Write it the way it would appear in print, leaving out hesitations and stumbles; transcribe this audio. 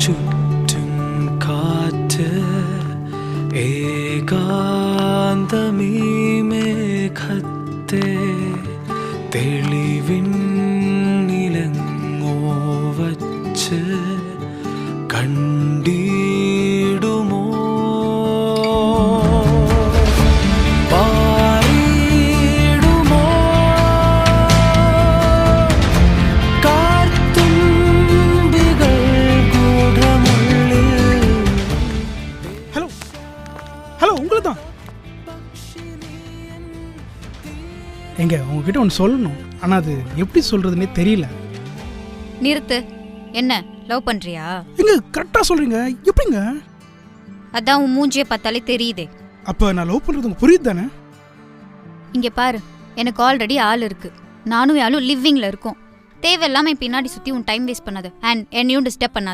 ചുറ്റും കാറ്റ് ഏകാന്തമീ മേഘത്തെ തെളിവിന്നിലെങ്ങോ വച്ച് കണ്ടിടുമോ പാറിടുമോ കാർത്തുമ്പികൾ ഗൂഢമുള്ളിൽ. ஹலோ ஹலோ உங்களை தான் எங்க உங்ககிட்ட ஒன்று சொல்லணும், ஆனால் அது எப்படி சொல்றதுன்னே தெரியல. நிறுத்து. என்ன லவ் பண்றியா? எங்க கரெக்டாக சொல்றீங்க, எப்படிங்க? அதான் உன் மூஞ்சியை பார்த்தாலே தெரியுதே. அப்போ நான் லவ் பண்ணுறது உங்களுக்கு புரியுது தானே? இங்க பாரு, எனக்கு ஆல்ரெடி ஆள் இருக்கு. நானும் யாரும் லிவிங்ல இருக்கோம். தேவையில்லாம பின்னாடி சுத்தி உன் டைம் வேஸ்ட் பண்ணாத. அண்ட் என்னையும் டிஸ்டர்ப் பண்ணாத.